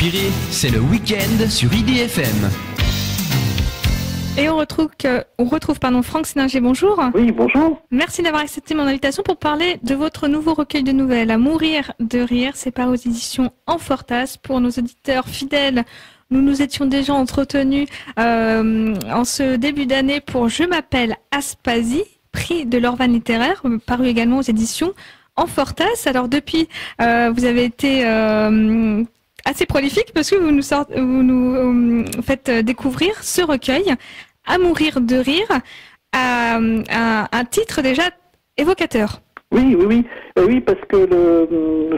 inspiré, c'est le week-end sur IDFM. Et on retrouve Franck Séninger, bonjour. Oui, bonjour. Merci d'avoir accepté mon invitation pour parler de votre nouveau recueil de nouvelles, À mourir de rire. C'est paru aux éditions Amfortas. Pour nos auditeurs fidèles, nous nous étions déjà entretenus en ce début d'année pour Je m'appelle Aspasie, prix de l'Orvan littéraire, paru également aux éditions Amfortas. Alors depuis, vous avez été assez prolifique parce que vous nous faites découvrir ce recueil, À mourir de rire, à un titre déjà évocateur. Oui, parce que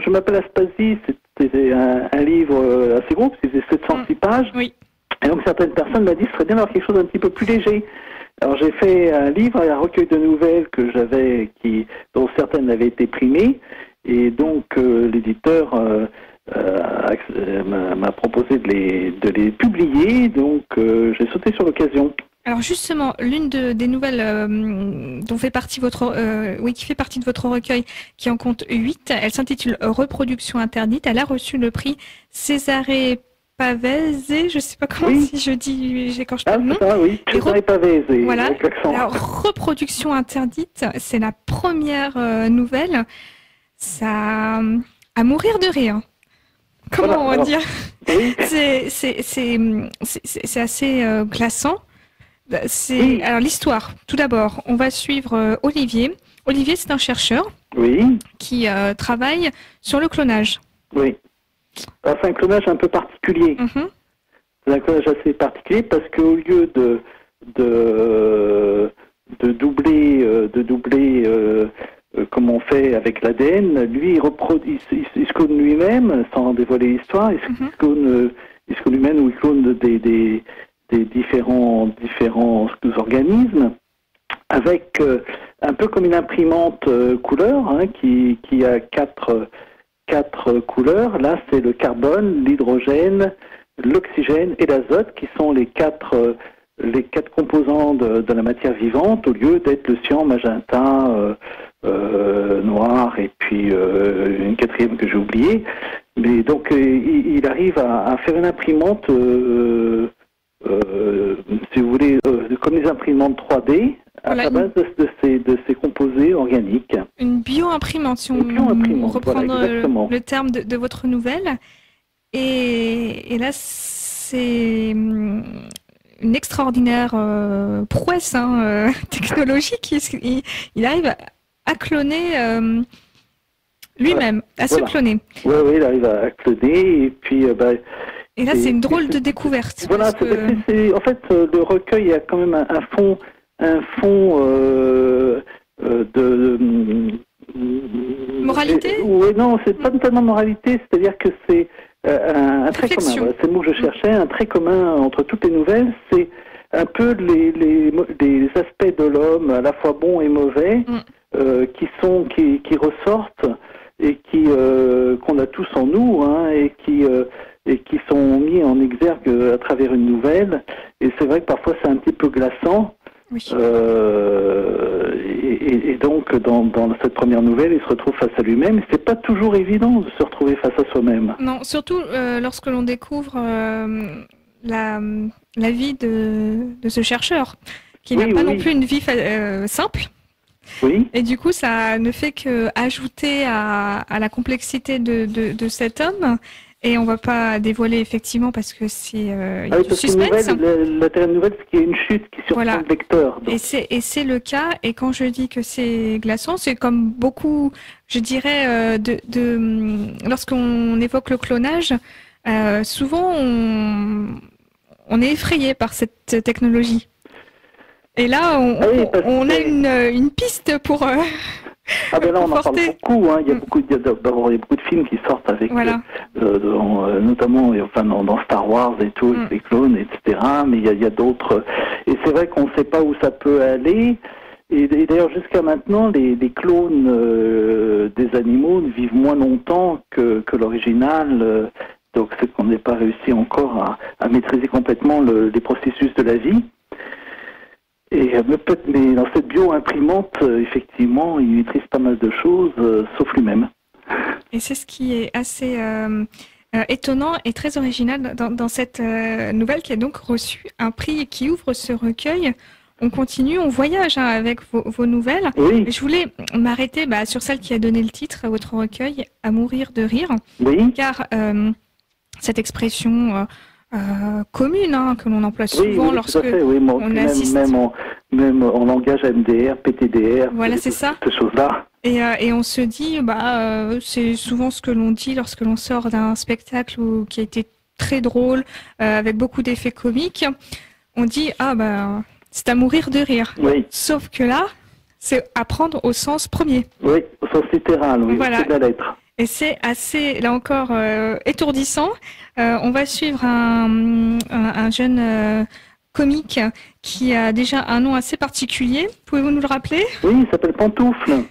Je m'appelle Aspasie, c'était un livre assez gros, c'était 706 pages. Oui. Et donc certaines personnes m'ont dit ce serait bien d'avoir quelque chose d'un petit peu plus léger. Alors j'ai fait un livre, un recueil de nouvelles que j'avais, dont certaines avaient été primées, et donc l'éditeur m'a proposé de les publier, donc j'ai sauté sur l'occasion. Alors justement, l'une des nouvelles qui fait partie de votre recueil, qui en compte 8, elle s'intitule Reproduction interdite. Elle a reçu le prix Césare Pavese, je ne sais pas comment si j'écorche pas le nom. Ça, oui, Césare Pavese, voilà. Avec l'accent. Alors, Reproduction interdite, c'est la première nouvelle. Ça, à mourir de rire. Comment on va dire? Oui. C'est assez glaçant. Oui. Alors l'histoire, tout d'abord, on va suivre Olivier. Olivier, c'est un chercheur qui travaille sur le clonage. Oui. Alors, c'est un clonage un peu particulier. C'est un clonage assez particulier parce qu'au lieu de doubler comme on fait avec l'ADN, lui il se clone lui-même sans dévoiler l'histoire. Il se clone lui-même ou il clone des différents organismes avec un peu comme une imprimante couleur qui a quatre couleurs. Là, c'est le carbone, l'hydrogène, l'oxygène et l'azote qui sont les quatre composants de la matière vivante au lieu d'être le cyan, magenta, noir et puis une quatrième que j'ai oubliée. Mais donc il arrive à faire une imprimante si vous voulez, comme les imprimantes 3D, à la base de ces composés organiques. Une bio-imprimante, si on reprend le terme de votre nouvelle. Et là, c'est une extraordinaire prouesse technologique. Il arrive à cloner lui-même, à se cloner. Oui, il arrive à cloner et puis... et là, c'est une drôle de découverte. Voilà, en fait, le recueil a quand même un fond de moralité. Oui, non, c'est pas tellement moralité, c'est-à-dire que c'est un trait commun. Voilà, c'est le mot que je cherchais, un trait commun entre toutes les nouvelles, c'est un peu les aspects de l'homme, à la fois bons et mauvais, qui ressortent et qu'on a tous en nous, et qui sont mis en exergue à travers une nouvelle. Et c'est vrai que parfois c'est un petit peu glaçant. Oui. Et donc dans cette première nouvelle, il se retrouve face à lui-même. Et c'est pas toujours évident de se retrouver face à soi-même. Non, surtout lorsque l'on découvre la vie de ce chercheur, qui n'a pas non plus une vie simple. Oui. Et du coup, ça ne fait qu'ajouter à la complexité de cet homme. Et on ne va pas dévoiler effectivement parce que c'est du suspense. La dernière nouvelle, c'est qu'il y a une chute qui surprend le lecteur. Donc. Et c'est le cas. Et quand je dis que c'est glaçant, c'est comme beaucoup, je dirais, lorsqu'on évoque le clonage, souvent on est effrayé par cette technologie. Et là, on a une piste pour... Ah ben là, on en parle beaucoup. Il y a beaucoup de films qui sortent avec, notamment dans Star Wars et tout, avec les clones, etc. Mais il y a d'autres. Et c'est vrai qu'on ne sait pas où ça peut aller. Et d'ailleurs, jusqu'à maintenant, les clones des animaux vivent moins longtemps que l'original. Donc c'est qu'on n'est pas réussi encore à maîtriser complètement les processus de la vie. Mais dans cette bio-imprimante, effectivement, il maîtrise pas mal de choses, sauf lui-même. Et c'est ce qui est assez étonnant et très original dans cette nouvelle qui a donc reçu un prix et qui ouvre ce recueil. On continue, on voyage avec vos nouvelles. Oui. Et je voulais m'arrêter sur celle qui a donné le titre à votre recueil, À mourir de rire. Oui. Car cette expression commune que l'on emploie souvent lorsque on assiste... Même en langage MDR, PTDR, voilà, c'est ça. Ces choses-là. Et on se dit, c'est souvent ce que l'on dit lorsque l'on sort d'un spectacle qui a été très drôle, avec beaucoup d'effets comiques. On dit, c'est à mourir de rire. Oui. Sauf que là, c'est à prendre au sens premier. Oui, au sens littéral, oui, voilà. de la lettre. Et c'est assez, là encore, étourdissant. On va suivre un jeune comique qui a déjà un nom assez particulier. Pouvez-vous nous le rappeler? Oui, il s'appelle Pantoufle.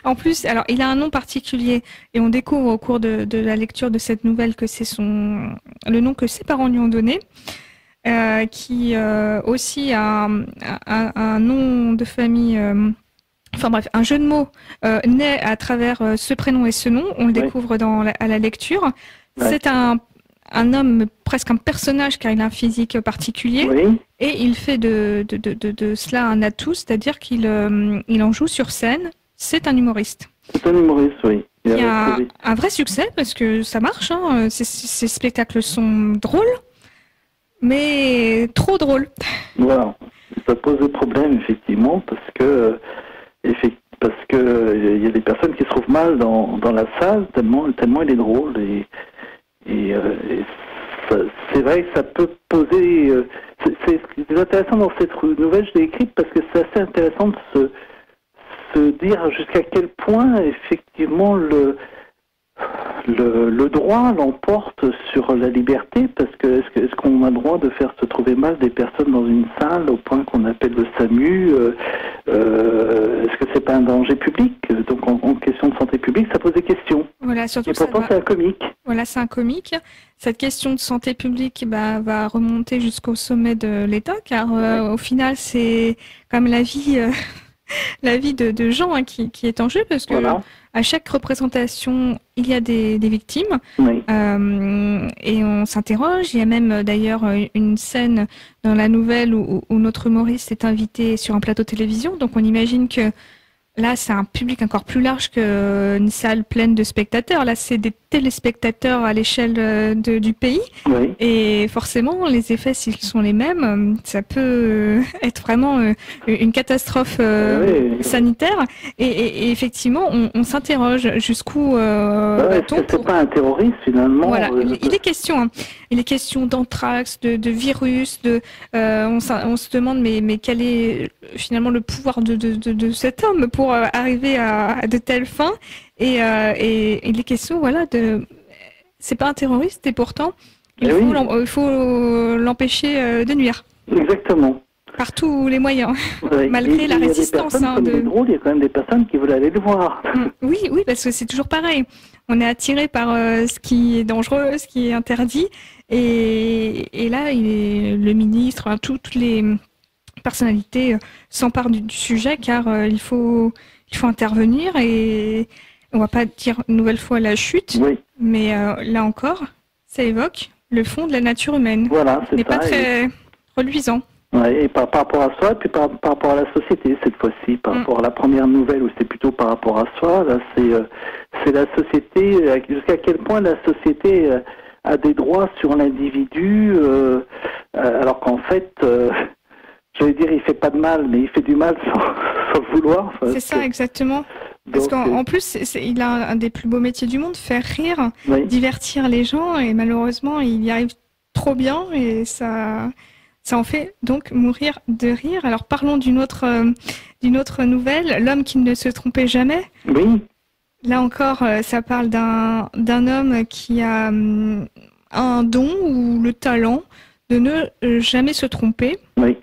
En plus, alors il a un nom particulier et on découvre au cours de la lecture de cette nouvelle que c'est le nom que ses parents lui ont donné, qui aussi a un nom de famille, enfin bref, un jeu de mots naît à travers ce prénom et ce nom. On le découvre à la lecture. Ouais. C'est un homme, presque un personnage, car il a un physique particulier, et il fait de cela un atout, c'est-à-dire qu'il en joue sur scène. C'est un humoriste. C'est un humoriste, oui. Il y a un vrai succès, parce que ça marche, ces spectacles sont drôles, mais trop drôles. Voilà, ça pose des problèmes, effectivement, parce que il y a des personnes qui se trouvent mal dans la salle, tellement il est drôle, et c'est vrai que ça peut poser... c'est intéressant dans cette nouvelle, je l'ai écrite parce que c'est assez intéressant de se dire jusqu'à quel point, effectivement, le droit l'emporte sur la liberté, parce que est-ce qu'on a le droit de faire se trouver mal des personnes dans une salle au point qu'on appelle le SAMU? Est-ce que c'est pas un danger public? Donc en question de santé publique, ça pose des questions. Voilà, surtout et pourtant c'est un comique. Voilà, c'est un comique. Cette question de santé publique va remonter jusqu'au sommet de l'État, car au final c'est comme la vie... la vie de gens qui est en jeu, parce que à chaque représentation, il y a des victimes. Oui. Et on s'interroge. Il y a même d'ailleurs une scène dans la nouvelle où notre humoriste est invité sur un plateau télévision. Donc on imagine que là, c'est un public encore plus large qu'une salle pleine de spectateurs. Là, c'est des téléspectateurs à l'échelle du pays. Oui. Et forcément, les effets, s'ils sont les mêmes, ça peut être vraiment une catastrophe sanitaire. Et effectivement, on s'interroge jusqu'où va-t-on c'est pas un terroriste, finalement. Voilà, il est question. Il est question d'anthrax, de virus. On se demande, mais quel est finalement le pouvoir de cet homme pour arriver à de telles fins, et il est question, c'est pas un terroriste, et pourtant il faut l'empêcher de nuire. Exactement. Par tous les moyens, malgré la résistance. Il y a quand même des personnes qui veulent aller le voir. Oui, parce que c'est toujours pareil. On est attiré par ce qui est dangereux, ce qui est interdit, et là, le ministre, toutes les personnalités s'emparent du sujet, car il faut intervenir, et on va pas dire une nouvelle fois la chute, mais là encore, ça évoque le fond de la nature humaine. Voilà, c'est pas très reluisant. Ouais, et par rapport à soi, et puis par rapport à la société cette fois-ci, par rapport à la première nouvelle où c'était plutôt par rapport à soi, là c'est la société, jusqu'à quel point la société a des droits sur l'individu, alors qu'en fait... j'allais dire, il fait pas de mal, mais il fait du mal sans le vouloir. C'est ça, exactement. Parce qu'en plus, il a un des plus beaux métiers du monde, faire rire, divertir les gens, et malheureusement, il y arrive trop bien, et ça en fait donc mourir de rire. Alors parlons d'une autre nouvelle, L'homme qui ne se trompait jamais. Oui. Là encore, ça parle d'un homme qui a un don ou le talent de ne jamais se tromper. Oui.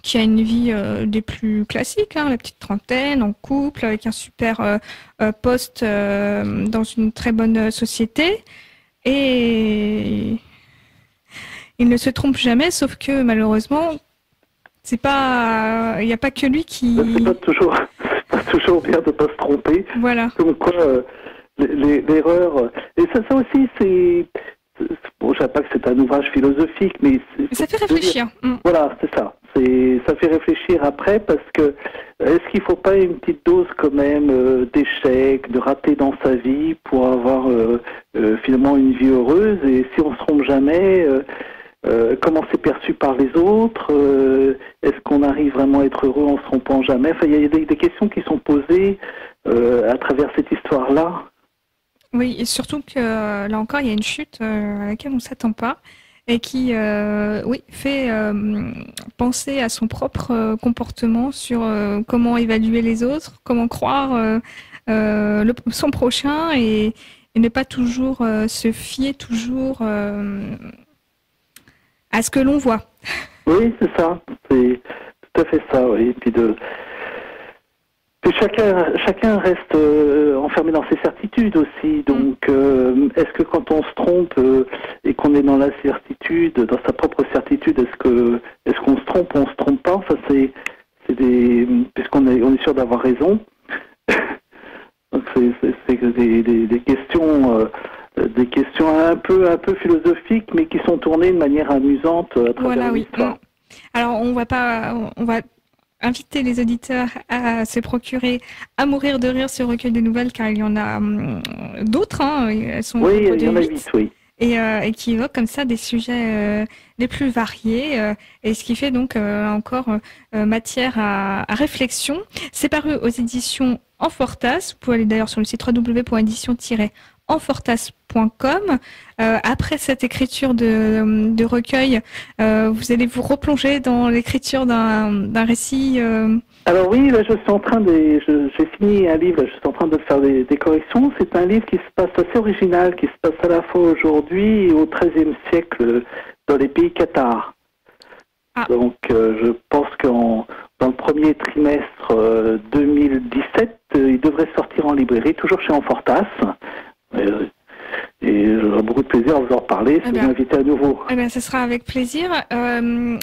Qui a une vie des plus classiques, la petite trentaine, en couple, avec un super poste dans une très bonne société. Et il ne se trompe jamais, sauf que malheureusement, il n'y a pas que lui qui... C'est pas toujours bien de ne pas se tromper. Voilà. Comme quoi, l'erreur... Et ça aussi, bon, je ne sais pas que c'est un ouvrage philosophique, mais ça fait réfléchir. Voilà, c'est ça. Ça fait réfléchir après parce que est-ce qu'il ne faut pas une petite dose quand même d'échecs, de ratés dans sa vie pour avoir finalement une vie heureuse, et si on ne se trompe jamais, comment c'est perçu par les autres, est-ce qu'on arrive vraiment à être heureux en ne se trompant jamais? Enfin, il y a des questions qui sont posées à travers cette histoire-là. Oui, et surtout que là encore, il y a une chute à laquelle on ne s'attend pas et qui fait penser à son propre comportement sur comment évaluer les autres, comment croire son prochain et ne pas toujours se fier toujours à ce que l'on voit. Oui, c'est ça. C'est tout à fait ça. Oui. Et puis chacun reste enfermé dans ses certitudes aussi. Donc, est-ce que quand on se trompe et qu'on est dans la certitude, dans sa propre certitude, est-ce qu'on se trompe ou on se trompe pas? Enfin, puisqu'on est sûr d'avoir raison. Donc, c'est des questions un peu philosophiques, mais qui sont tournées de manière amusante à travers l'histoire. Alors, on va inviter les auditeurs à se procurer À mourir de rire, ce recueil de nouvelles, car il y en a d'autres. Elles sont il y en a 8, oui. Et qui évoquent comme ça des sujets les plus variés, et ce qui fait donc encore matière à réflexion. C'est paru aux éditions Enfortas. Vous pouvez aller d'ailleurs sur le site www.édition-enfortas.com. Après cette écriture de recueil, vous allez vous replonger dans l'écriture d'un récit. Alors oui, là je suis en train j'ai fini un livre, je suis en train de faire des corrections. C'est un livre qui se passe assez original, qui se passe à la fois aujourd'hui et au XIIIe siècle dans les pays cathares. Donc je pense que dans le premier trimestre 2017, il devrait sortir en librairie, toujours chez Enfortas. Et j'aurai beaucoup de plaisir à vous en reparler si vous m'invitez à nouveau. Ce sera avec plaisir.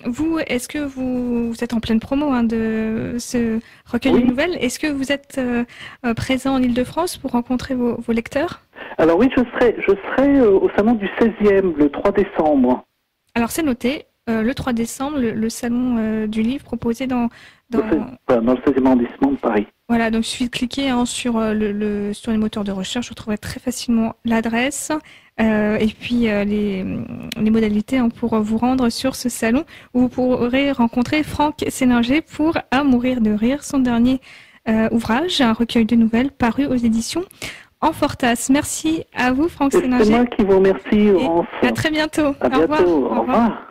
Vous, est-ce que vous êtes en pleine promo de ce recueil de nouvelles? Est-ce que vous êtes présent en Ile-de-France pour rencontrer vos lecteurs? Alors oui, je serai au salon du 16e, le 3 décembre. Alors c'est noté, le 3 décembre, le salon du livre proposé dans le 16e arrondissement de Paris. Voilà, donc il suffit de cliquer sur les moteurs de recherche, vous trouverez très facilement l'adresse et puis les modalités pour vous rendre sur ce salon où vous pourrez rencontrer Franck Séninger pour À mourir de rire, son dernier ouvrage, un recueil de nouvelles paru aux éditions Enfortas. Merci à vous, Franck Séninger. C'est moi qui vous remercie, Laurence. À très bientôt. À bientôt. Au revoir.